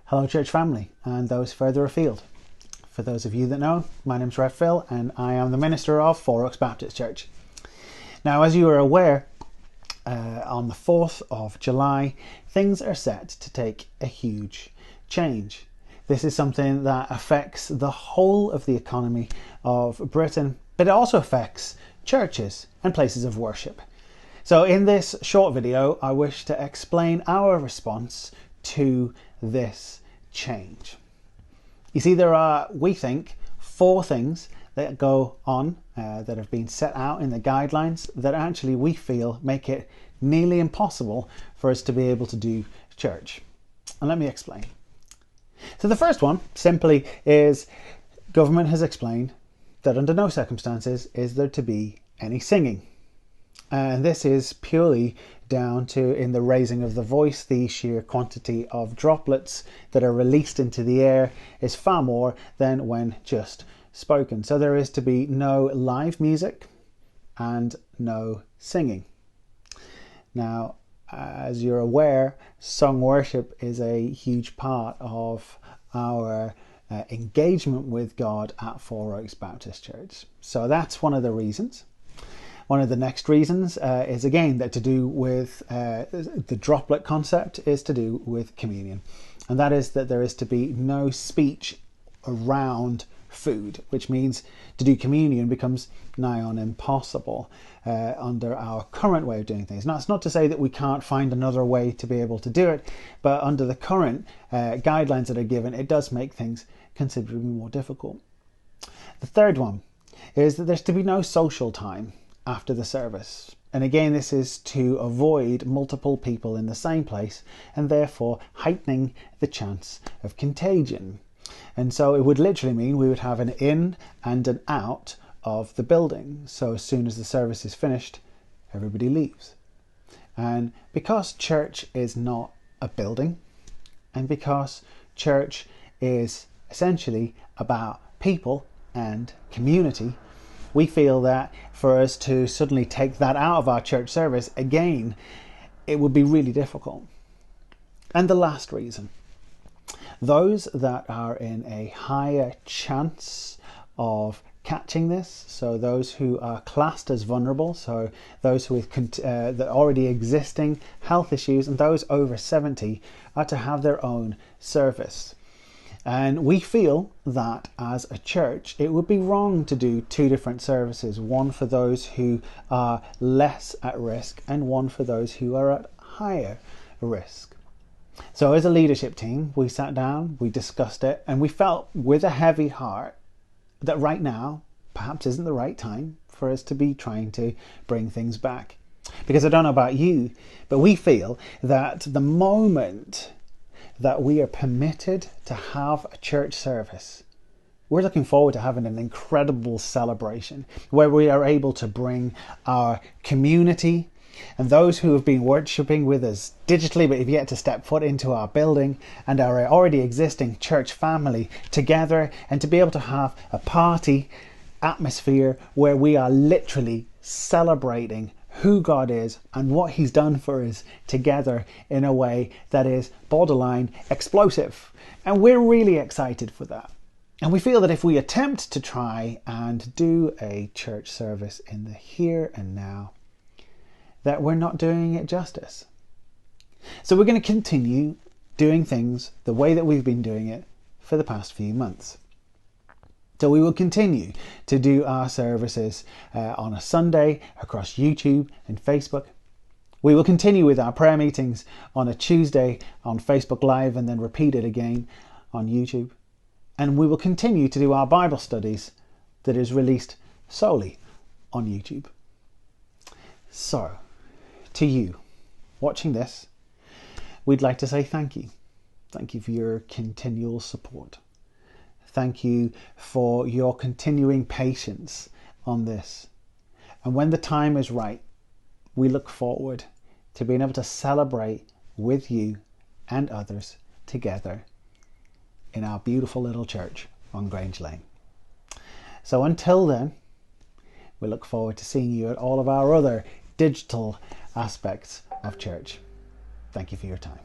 Hello church family and those further afield. For those of you that know, my name's Rev Phil and I am the minister of Four Oaks Baptist Church. Now, as you are aware, on the 4th of July, things are set to take a huge change. This is something that affects the whole of the economy of Britain, but it also affects churches and places of worship. So in this short video, I wish to explain our response to this change. You see, there are, we think, 4 things that go on that have been set out in the guidelines that actually we feel make it nearly impossible for us to be able to do church. And let me explain. So the first one simply is government has explained that under no circumstances is there to be any singing. And this is purely down to, in the raising of the voice, the sheer quantity of droplets that are released into the air is far more than when just spoken. So there is to be no live music and no singing. Now, as you're aware, song worship is a huge part of our engagement with God at Four Oaks Baptist Church. So that's one of the reasons. One of the next reasons is again that to do with the droplet concept is to do with communion. And that is that there is to be no speech around food, which means to do communion becomes nigh on impossible under our current way of doing things. Now, it's not to say that we can't find another way to be able to do it, but under the current guidelines that are given, it does make things considerably more difficult. The third one is that there's to be no social time after the service. And again, this is to avoid multiple people in the same place and therefore heightening the chance of contagion. And so it would literally mean we would have an in and an out of the building. So as soon as the service is finished, everybody leaves. And because church is not a building, and because church is essentially about people and community, we feel that for us to suddenly take that out of our church service, again, it would be really difficult. And the last reason, those that are in a higher chance of catching this, so those who are classed as vulnerable, so those with the already existing health issues, and those over 70 are to have their own service. And we feel that as a church, it would be wrong to do 2 different services, one for those who are less at risk and one for those who are at higher risk. So as a leadership team, we sat down, we discussed it, and we felt with a heavy heart that right now perhaps isn't the right time for us to be trying to bring things back. Because I don't know about you, but we feel that the moment that we are permitted to have a church service, we're looking forward to having an incredible celebration where we are able to bring our community and those who have been worshipping with us digitally but have yet to step foot into our building and our already existing church family together, and to be able to have a party atmosphere where we are literally celebrating who God is and what He's done for us together in a way that is borderline explosive. And we're really excited for that. And we feel that if we attempt to try and do a church service in the here and now, that we're not doing it justice. So we're going to continue doing things the way that we've been doing it for the past few months. So we will continue to do our services on a Sunday across YouTube and Facebook. We will continue with our prayer meetings on a Tuesday on Facebook Live and then repeat it again on YouTube. And we will continue to do our Bible studies that is released solely on YouTube. So, to you watching this, we'd like to say thank you. Thank you for your continual support. Thank you for your continuing patience on this. And when the time is right, we look forward to being able to celebrate with you and others together in our beautiful little church on Grange Lane. So until then, we look forward to seeing you at all of our other digital aspects of church. Thank you for your time.